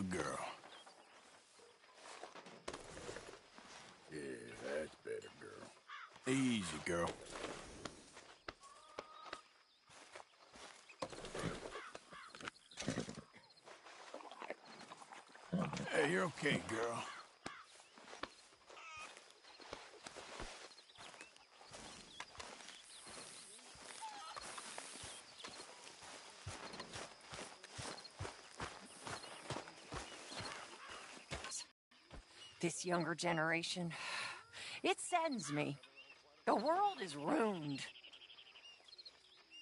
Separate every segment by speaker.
Speaker 1: Good girl. Yeah, that's better, girl. Easy, girl. Hey, you're okay, girl.
Speaker 2: This younger generation, it saddens me. The world is ruined.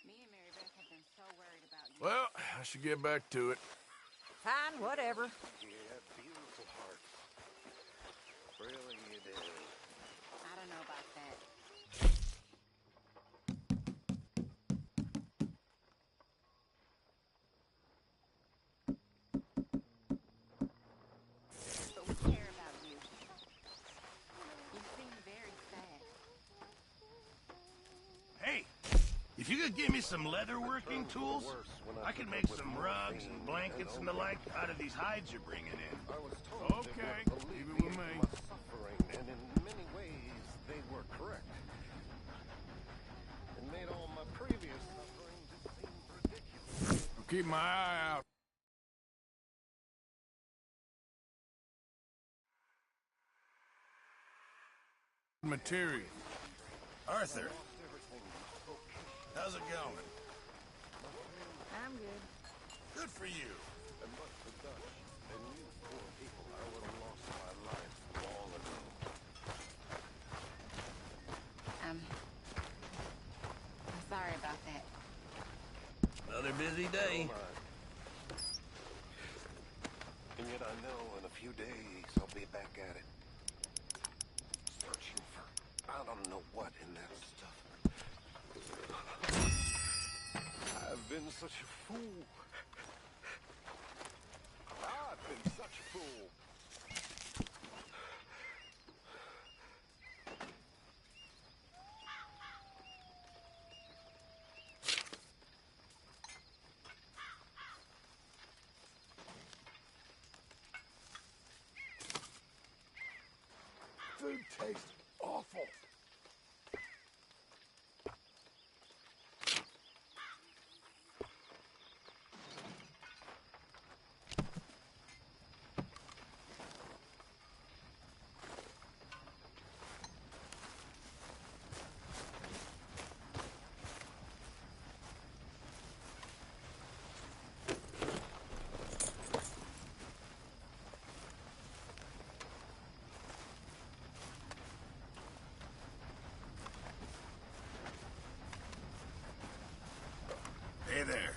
Speaker 3: Me and Mary Beth have been so worried about you.
Speaker 1: Well, I should get back to it.
Speaker 2: Fine, whatever.
Speaker 4: Yeah, beautiful heart. Really you do.
Speaker 3: I don't know about that. But we care about you. You seem very sad.
Speaker 5: Hey, if you could give me some leather working tools, I could make some rugs and blankets and the like out of these hides you're bringing in.
Speaker 4: I was told
Speaker 1: Okay,
Speaker 4: they would
Speaker 1: leave it with
Speaker 4: alleviate
Speaker 1: me.
Speaker 4: my suffering, and in many ways they were correct. It made all my previous suffering just seem ridiculous.
Speaker 1: I'll keep my eye out. Material.
Speaker 5: Arthur, how's it going?
Speaker 3: I'm good.
Speaker 5: Good for you.
Speaker 4: And but for Dutch and you poor people, I would have lost my life long ago.
Speaker 3: I'm sorry about that.
Speaker 5: Another busy day.
Speaker 4: So am I. And yet I know in a few days I'll be back at it. Searching for I don't know what in that stuff. I've been such a fool. I've been such a fool.
Speaker 1: Food tastes awful.
Speaker 5: Hey there.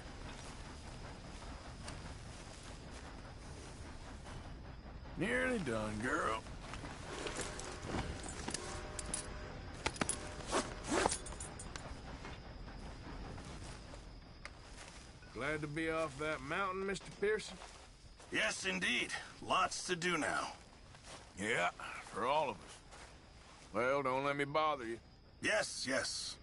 Speaker 1: Nearly done, girl. Glad to be off that mountain, Mr. Pearson?
Speaker 5: Yes, indeed. Lots to do now.
Speaker 1: Yeah, for all of us. Well, don't let me bother you.
Speaker 5: Yes, yes.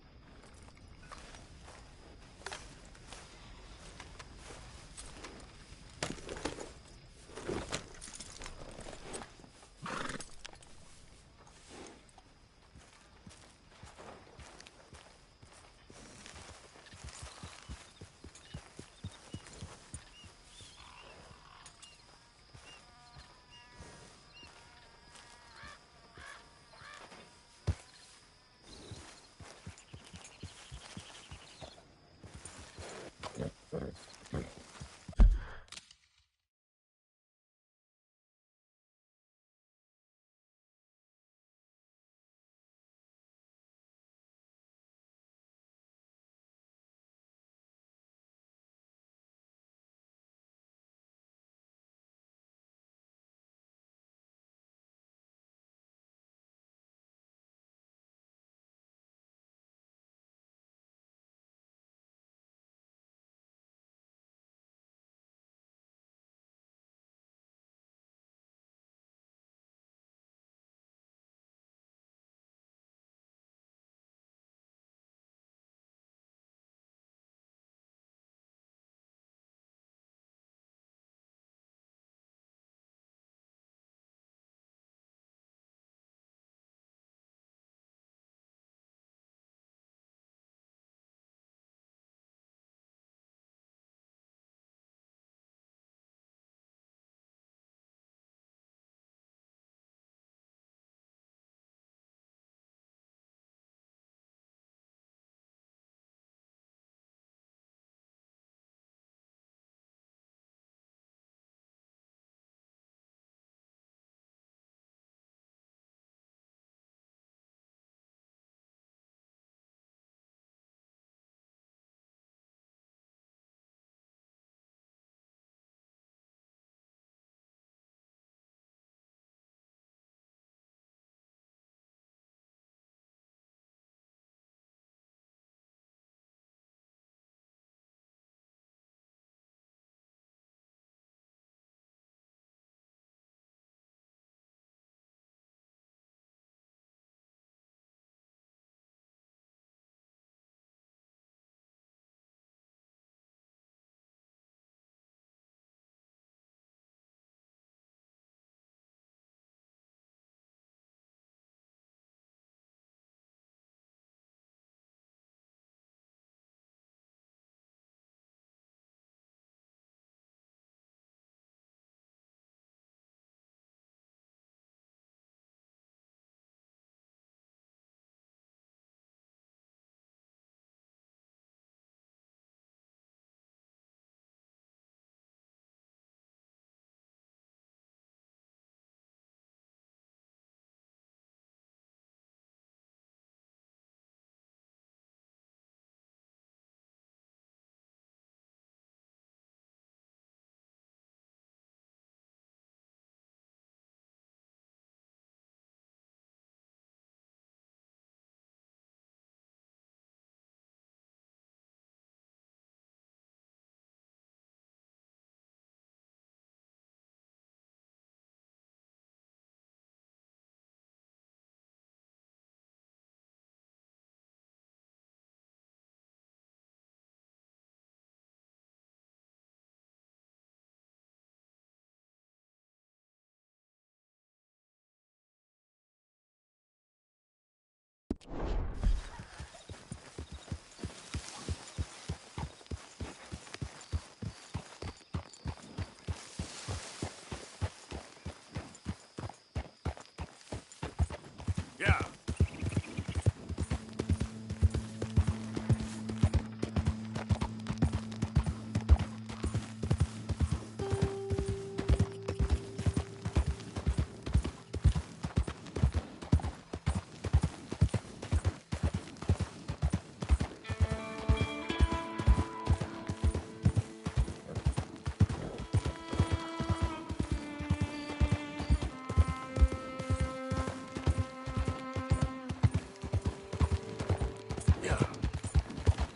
Speaker 1: Yeah.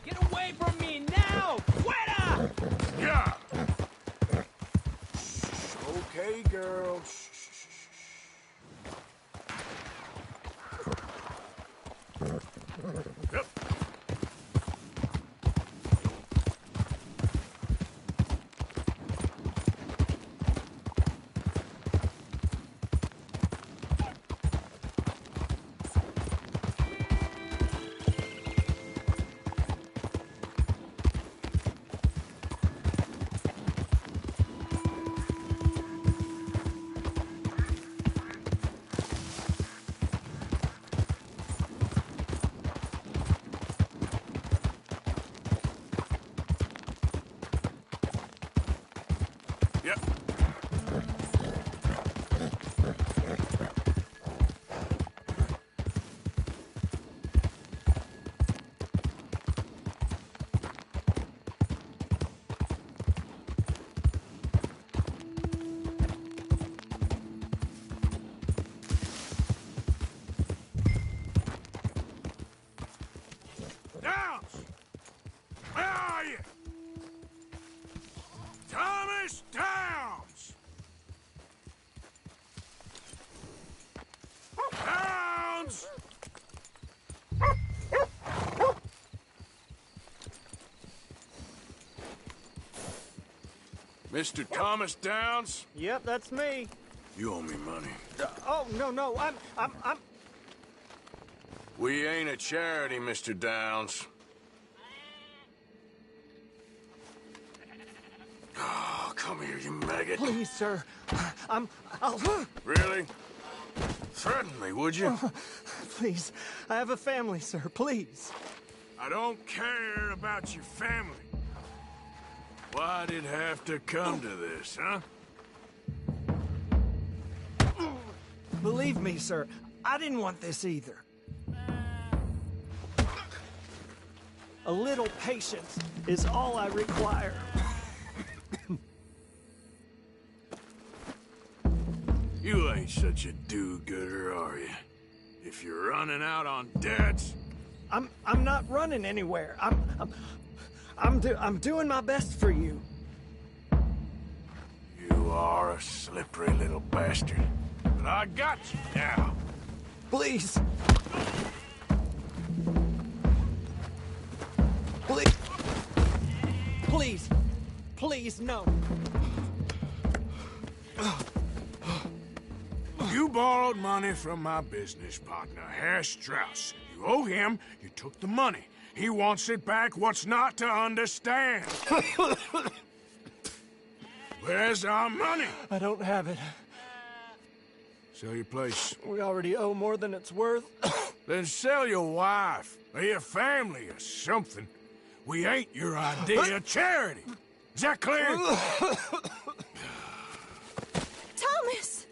Speaker 6: Get away from me now! Fuera!
Speaker 1: Yeah.
Speaker 4: Okay, girl.
Speaker 1: Yep. Yep. Downs! Where are you? Thomas Downs! Downs! Mr. Thomas Downs,
Speaker 6: Yep, that's me.
Speaker 1: you owe me money.
Speaker 6: Oh, no, I'm...
Speaker 1: We ain't a charity, Mr. Downs. Oh, come here, you maggot.
Speaker 6: Please, sir. I'll...
Speaker 1: Really? Threaten me, would you?
Speaker 6: Please, I have a family, sir. Please.
Speaker 1: I don't care about your family. Why'd it have to come to this, huh?
Speaker 6: Believe me, sir, I didn't want this either. A little patience is all I require.
Speaker 1: You ain't such a do-gooder, are you? If you're running out on debts...
Speaker 6: I'm not running anywhere. I'm doing my best for you.
Speaker 1: You are a slippery little bastard. But I got you now.
Speaker 6: Please. Please. Please. Please, no.
Speaker 1: You borrowed money from my business partner, Herr Strauss. You owe him, you took the money. He wants it back. What's not to understand? Where's our money?
Speaker 6: I don't have it.
Speaker 1: Sell your place.
Speaker 6: We already owe more than it's worth.
Speaker 1: Then sell your wife, or your family, or something. We ain't your idea of charity. Is that clear?
Speaker 7: Thomas!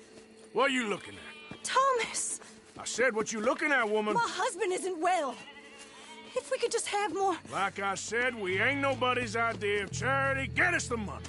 Speaker 1: What are you looking at?
Speaker 7: Thomas!
Speaker 1: I said what you looking at, woman.
Speaker 7: My husband isn't well. If we could just have more...
Speaker 1: Like I said, we ain't nobody's idea of charity. Get us the money.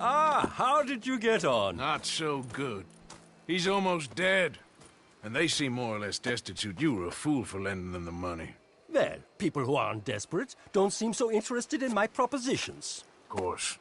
Speaker 8: Ah, how did you get on?
Speaker 1: Not so good. He's almost dead. And they seem more or less destitute. You were a fool for lending them the money.
Speaker 8: Well, people who aren't desperate don't seem so interested in my propositions.
Speaker 1: Of course.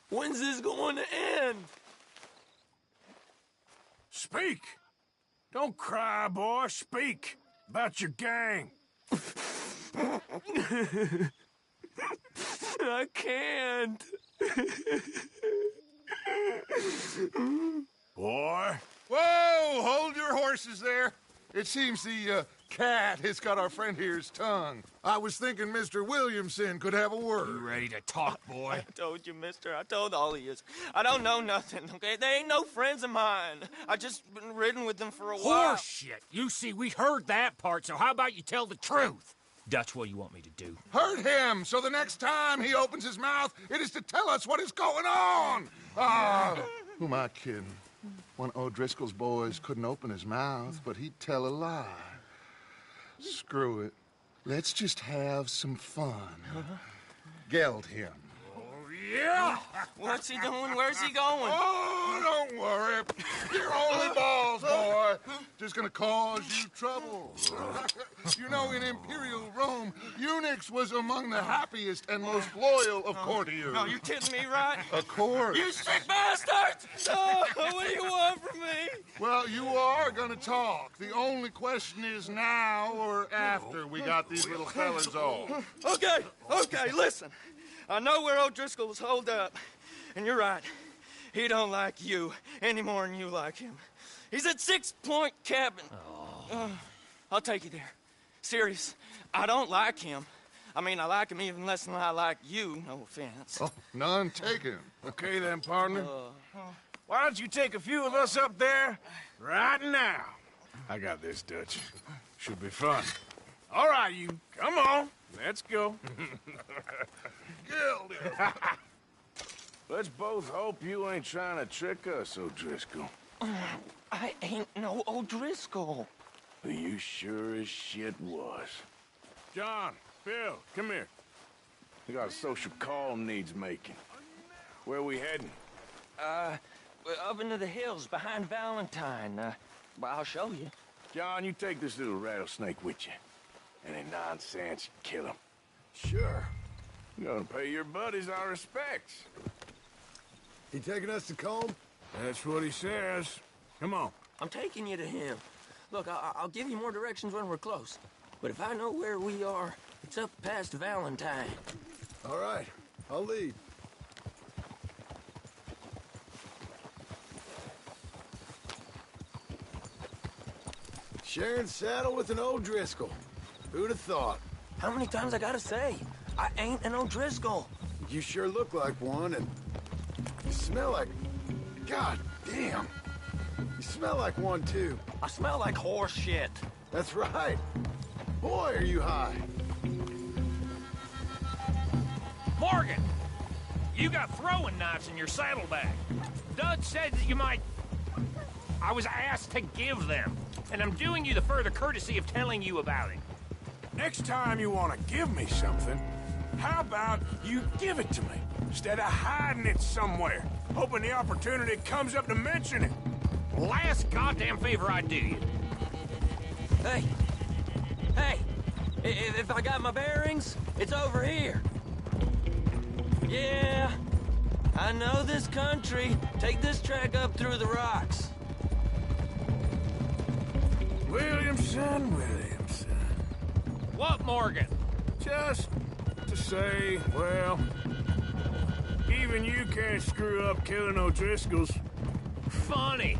Speaker 9: When's this going to end?
Speaker 1: Speak! Don't cry, boy. Speak about your gang.
Speaker 9: I can't.
Speaker 1: Boy.
Speaker 4: Whoa! Hold your horses there. It seems the cat has got our friend here's tongue. I was thinking Mr. Williamson could have a word.
Speaker 5: You ready to talk, boy?
Speaker 9: I told you, mister. I told all of you. I don't know nothing, okay? They ain't no friends of mine. I just been riding with them for a while.
Speaker 10: Horseshit! You see, we heard that part, so how about you tell the truth? That's what you want me to do.
Speaker 4: Hurt him, so the next time he opens his mouth, it is to tell us what is going on. Ah, who am I kidding? One of O'Driscoll's boys couldn't open his mouth, but he'd tell a lie. Screw it. Let's just have some fun. Geld him.
Speaker 1: Yeah!
Speaker 9: What's he doing? Where's he going?
Speaker 4: Oh, don't worry. You're only balls, boy. Just gonna cause you trouble. You know, in Imperial Rome, eunuchs was among the happiest and most loyal of courtiers.
Speaker 9: No, you kidding me, right?
Speaker 4: Of course.
Speaker 9: You sick bastards! Oh, what do you want from me?
Speaker 4: Well, you are gonna talk. The only question is now or after we got these little fellas off.
Speaker 9: Okay, listen. I know where O'Driscoll is holed up, and you're right. He don't like you any more than you like him. He's at 6 Point Cabin. I'll take you there. Serious, I don't like him. I mean, I like him even less than I like you, no offense.
Speaker 4: Oh, none taken.
Speaker 1: Okay then, partner. Why don't you take a few of us up there right now? I got this, Dutch. Should be fun. All right, you. Come on. Let's go. Let's both hope you ain't trying to trick us, O'Driscoll.
Speaker 9: I ain't no O'Driscoll.
Speaker 1: You sure as shit was. John, Phil, come here. We got a social call needs making. Where we heading?
Speaker 9: Up into the hills behind Valentine. Well, I'll show you.
Speaker 1: John, you take this little rattlesnake with you. Any nonsense, kill him.
Speaker 11: Sure.
Speaker 1: You're gonna pay your buddies our respects.
Speaker 11: He taking us to Combe?
Speaker 1: That's what he says. Come on.
Speaker 9: I'm taking you to him. Look, I'll give you more directions when we're close. But if I know where we are, it's up past Valentine.
Speaker 11: All right, I'll lead. Sharing saddle with an O'Driscoll. Who'd have thought?
Speaker 9: How many times I gotta say? I ain't an O'Driscoll.
Speaker 11: You sure look like one, and you smell like... God damn. You smell like one, too.
Speaker 9: I smell like horse shit.
Speaker 11: That's right. Boy, are you high.
Speaker 10: Morgan! You got throwing knives in your saddlebag. Dud said that you might... I was asked to give them, and I'm doing you the further courtesy of telling you about it.
Speaker 1: Next time you want to give me something, how about you give it to me, instead of hiding it somewhere, hoping the opportunity comes up to mention it?
Speaker 10: Last goddamn favor I do you.
Speaker 9: Hey! If I got my bearings, it's over here. Yeah, I know this country. Take this track up through the rocks.
Speaker 1: Williamson.
Speaker 10: What, Morgan?
Speaker 1: Just to say, well, even you can't screw up killing O'Driscolls.
Speaker 10: funny.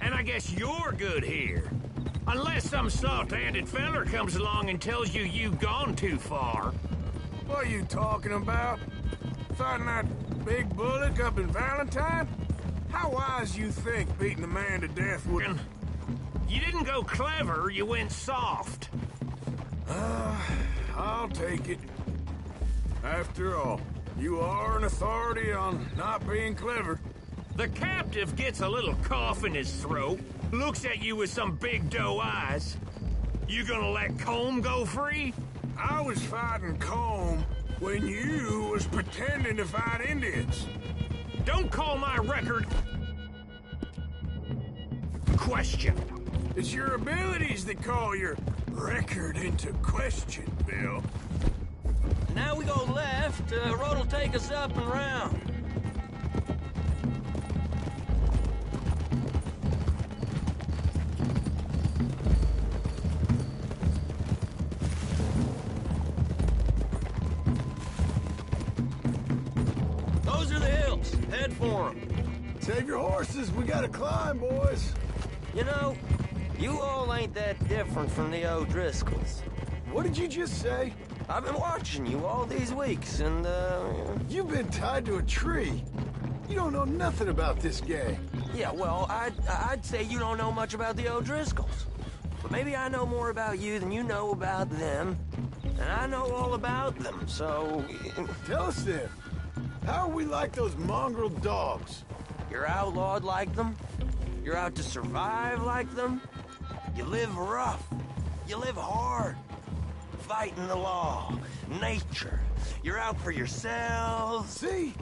Speaker 10: And I guess you're good here. Unless some soft-handed feller comes along and tells you you've gone too far.
Speaker 1: What are you talking about? Fighting that big bullock up in Valentine? How wise you think beating a man to death would...
Speaker 10: You didn't go clever, you went soft.
Speaker 1: I'll take it. After all, you are an authority on not being clever.
Speaker 10: The captive gets a little cough in his throat, looks at you with some big doe eyes. You gonna let Combe go free?
Speaker 1: I was fighting Combe when you was pretending to fight Indians.
Speaker 10: Don't call my record... question.
Speaker 1: It's your abilities that call your record into question, Bill.
Speaker 9: Now we go left. Road'll take us up and round. Those are the hills. Head for them.
Speaker 11: Save your horses. We gotta climb, boys.
Speaker 9: You know, you all ain't that different from the O'Driscolls.
Speaker 11: What did you just say?
Speaker 9: I've been watching you all these weeks, and,
Speaker 11: You've been tied to a tree. You don't know nothing about this gang.
Speaker 9: Yeah, well, I'd say you don't know much about the O'Driscolls. But maybe I know more about you than you know about them. And I know all about them, so...
Speaker 11: Tell us then. How are we like those mongrel dogs?
Speaker 9: You're outlawed like them. You're out to survive like them. You live rough. You live hard. Fighting the law. Nature. You're out for yourselves.
Speaker 11: See?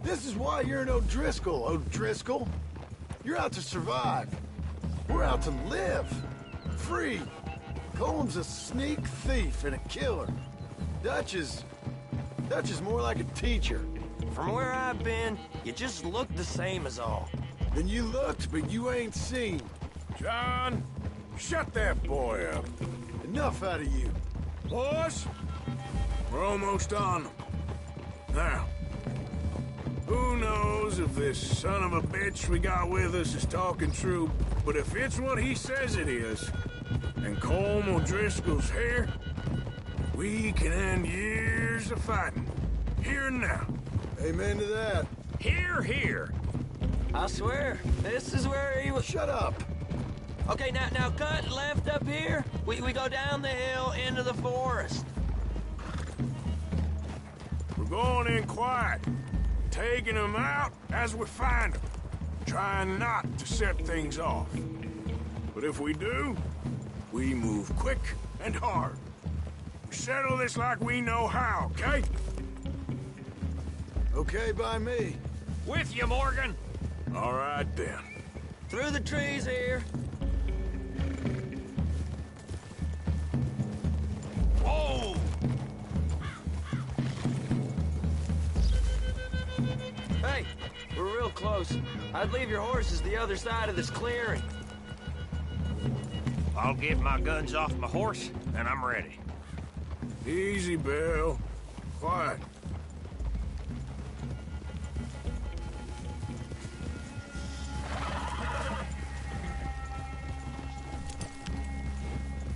Speaker 11: This is why you're an O'Driscoll, O'Driscoll. You're out to survive. We're out to live. Free. Comb's a sneak thief and a killer. Dutch is more like a teacher.
Speaker 9: From where I've been, you just look the same as all.
Speaker 11: Then you looked, but you ain't seen.
Speaker 1: John, shut that boy up.
Speaker 11: Enough out of you.
Speaker 1: Boys, we're almost on them. Now, who knows if this son of a bitch we got with us is talking true, but if it's what he says it is, and Colm O'Driscoll's here, we can end years of fighting. Here and now.
Speaker 11: Amen to that.
Speaker 10: Here, here.
Speaker 9: I swear, this is where he was...
Speaker 11: Shut up.
Speaker 9: Okay, now cut left up here. We go down the hill into the forest.
Speaker 1: We're going in quiet, taking them out as we find them, trying not to set things off. But if we do, we move quick and hard. We settle this like we know how, okay?
Speaker 11: Okay by me.
Speaker 10: With you, Morgan.
Speaker 1: All right, then.
Speaker 9: Through the trees here.
Speaker 10: Whoa!
Speaker 9: Hey, we're real close. I'd leave your horses the other side of this clearing.
Speaker 10: I'll get my guns off my horse, and I'm ready.
Speaker 1: Easy, Bill. Quiet.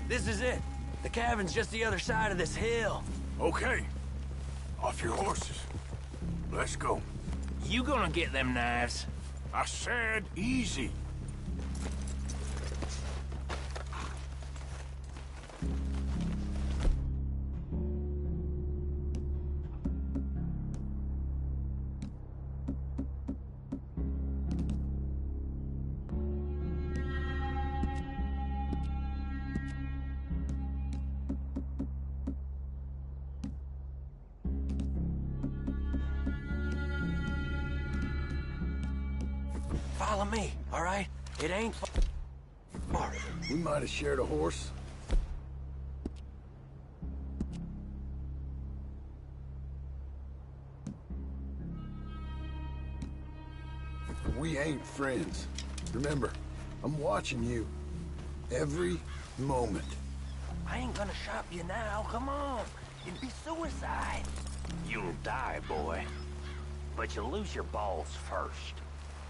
Speaker 9: This is it. The cabin's just the other side of this hill.
Speaker 1: Okay. Off your horses. Let's go.
Speaker 10: You gonna get them knives?
Speaker 1: I said easy.
Speaker 9: Follow me, all right? It ain't far.
Speaker 11: We might have shared a horse. We ain't friends. Remember, I'm watching you. Every moment.
Speaker 9: I ain't gonna shop you now, come on. It'd be suicide.
Speaker 10: You'll die, boy. But you'll lose your balls first.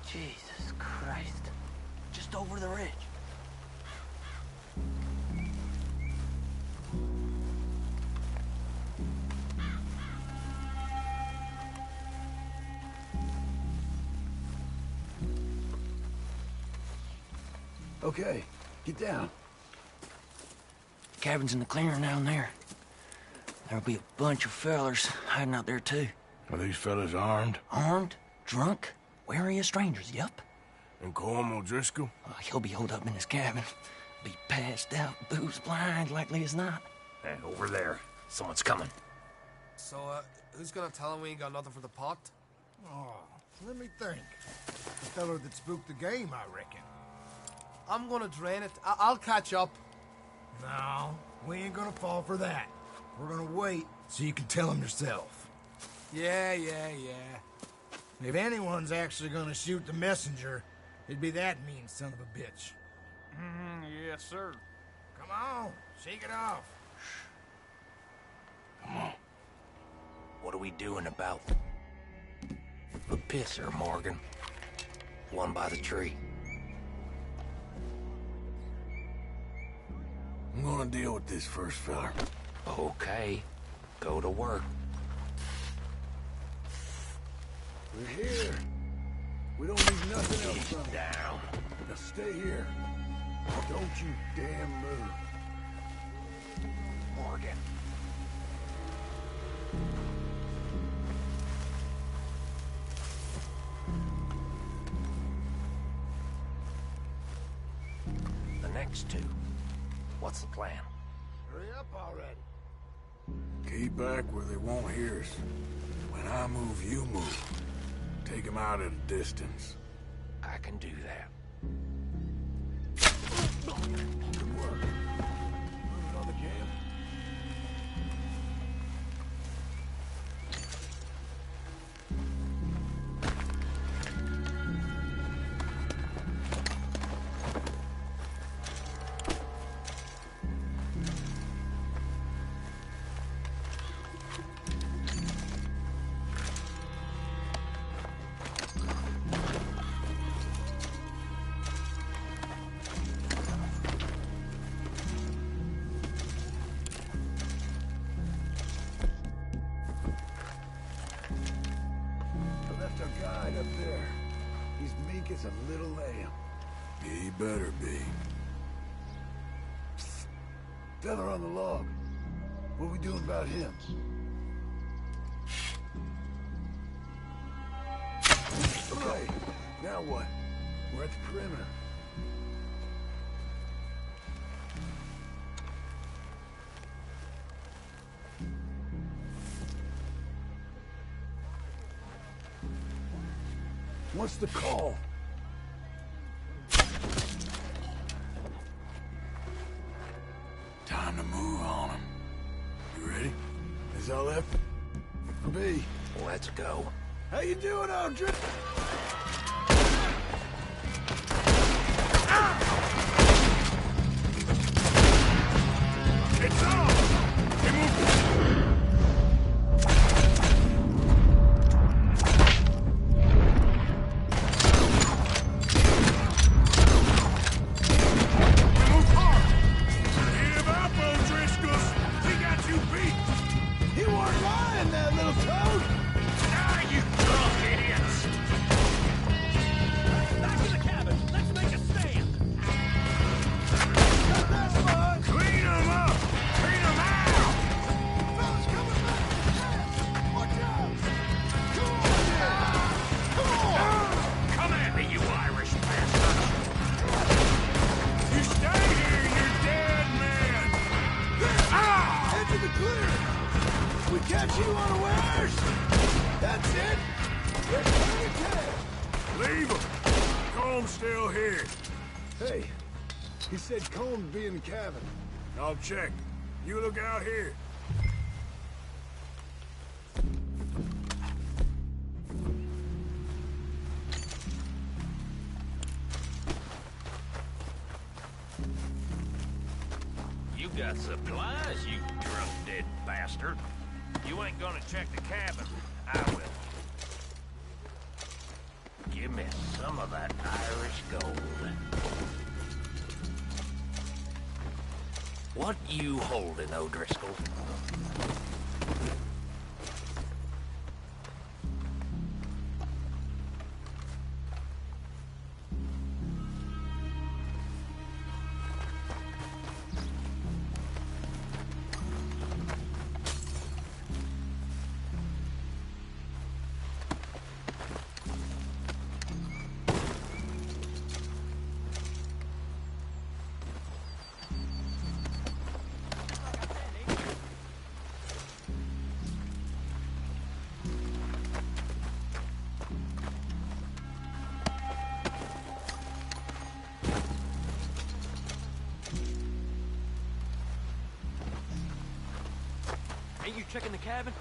Speaker 9: Jesus Christ. Just over the ridge.
Speaker 11: Okay, get down.
Speaker 9: Cabin's in the clearing down there. There'll be a bunch of fellers hiding out there, too.
Speaker 1: Are these fellas armed?
Speaker 9: Armed, drunk, wary of strangers, yup.
Speaker 1: And Colm O'Driscoll?
Speaker 9: He'll be holed up in his cabin. Be passed out, booze blind, likely as not.
Speaker 10: And over there, someone's coming.
Speaker 12: So, who's gonna tell him we ain't got nothing for the pot?
Speaker 11: Oh, let me think. The fellow that spooked the game, I reckon.
Speaker 12: I'm gonna drain it. I'll catch up.
Speaker 11: No, we ain't gonna fall for that. We're gonna wait so you can tell him yourself.
Speaker 12: Yeah.
Speaker 11: If anyone's actually gonna shoot the messenger, it'd be that mean son of a bitch.
Speaker 10: Yes, sir.
Speaker 11: Come on, shake it off.
Speaker 10: Come on.
Speaker 9: What are we doing about the pisser, Morgan? One by the tree.
Speaker 1: I'm gonna deal with this first fella.
Speaker 9: Okay, go to work.
Speaker 11: We're here. We don't need nothing else from you.
Speaker 9: Down.
Speaker 11: Now stay here. Don't you damn move.
Speaker 9: Morgan. The next two. What's the plan?
Speaker 11: Hurry up already.
Speaker 1: Keep back where they won't hear us. When I move, you move. Take them out at a distance.
Speaker 9: I can do that.
Speaker 11: Good work. Moving on the jam. Up there. He's meek as a little lamb.
Speaker 1: He better be.
Speaker 11: Feather on the log. What are we doing about him? Okay, now what? We're at the perimeter. What's the call?
Speaker 1: Time to move on him. You ready? Is all left?
Speaker 11: B.
Speaker 9: Let's go.
Speaker 11: How you doing, Aldrich?
Speaker 1: It's on! They move!
Speaker 11: Catch you unawares! That's it! They're coming to
Speaker 1: Leave him! Colm's still here.
Speaker 11: Hey, he said Colm be in the cabin.
Speaker 1: I'll check. You look out here.
Speaker 10: You got supplies, you drunk dead bastard. You ain't gonna check the cabin. I will. Give me some of that Irish gold. What you holding, O'Driscoll?
Speaker 13: Ain't you checking the cabin?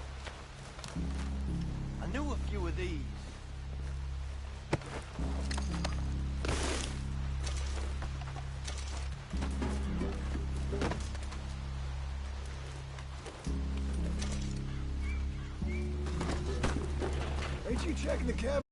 Speaker 13: I knew a few of these.
Speaker 11: Ain't you checking the cabin?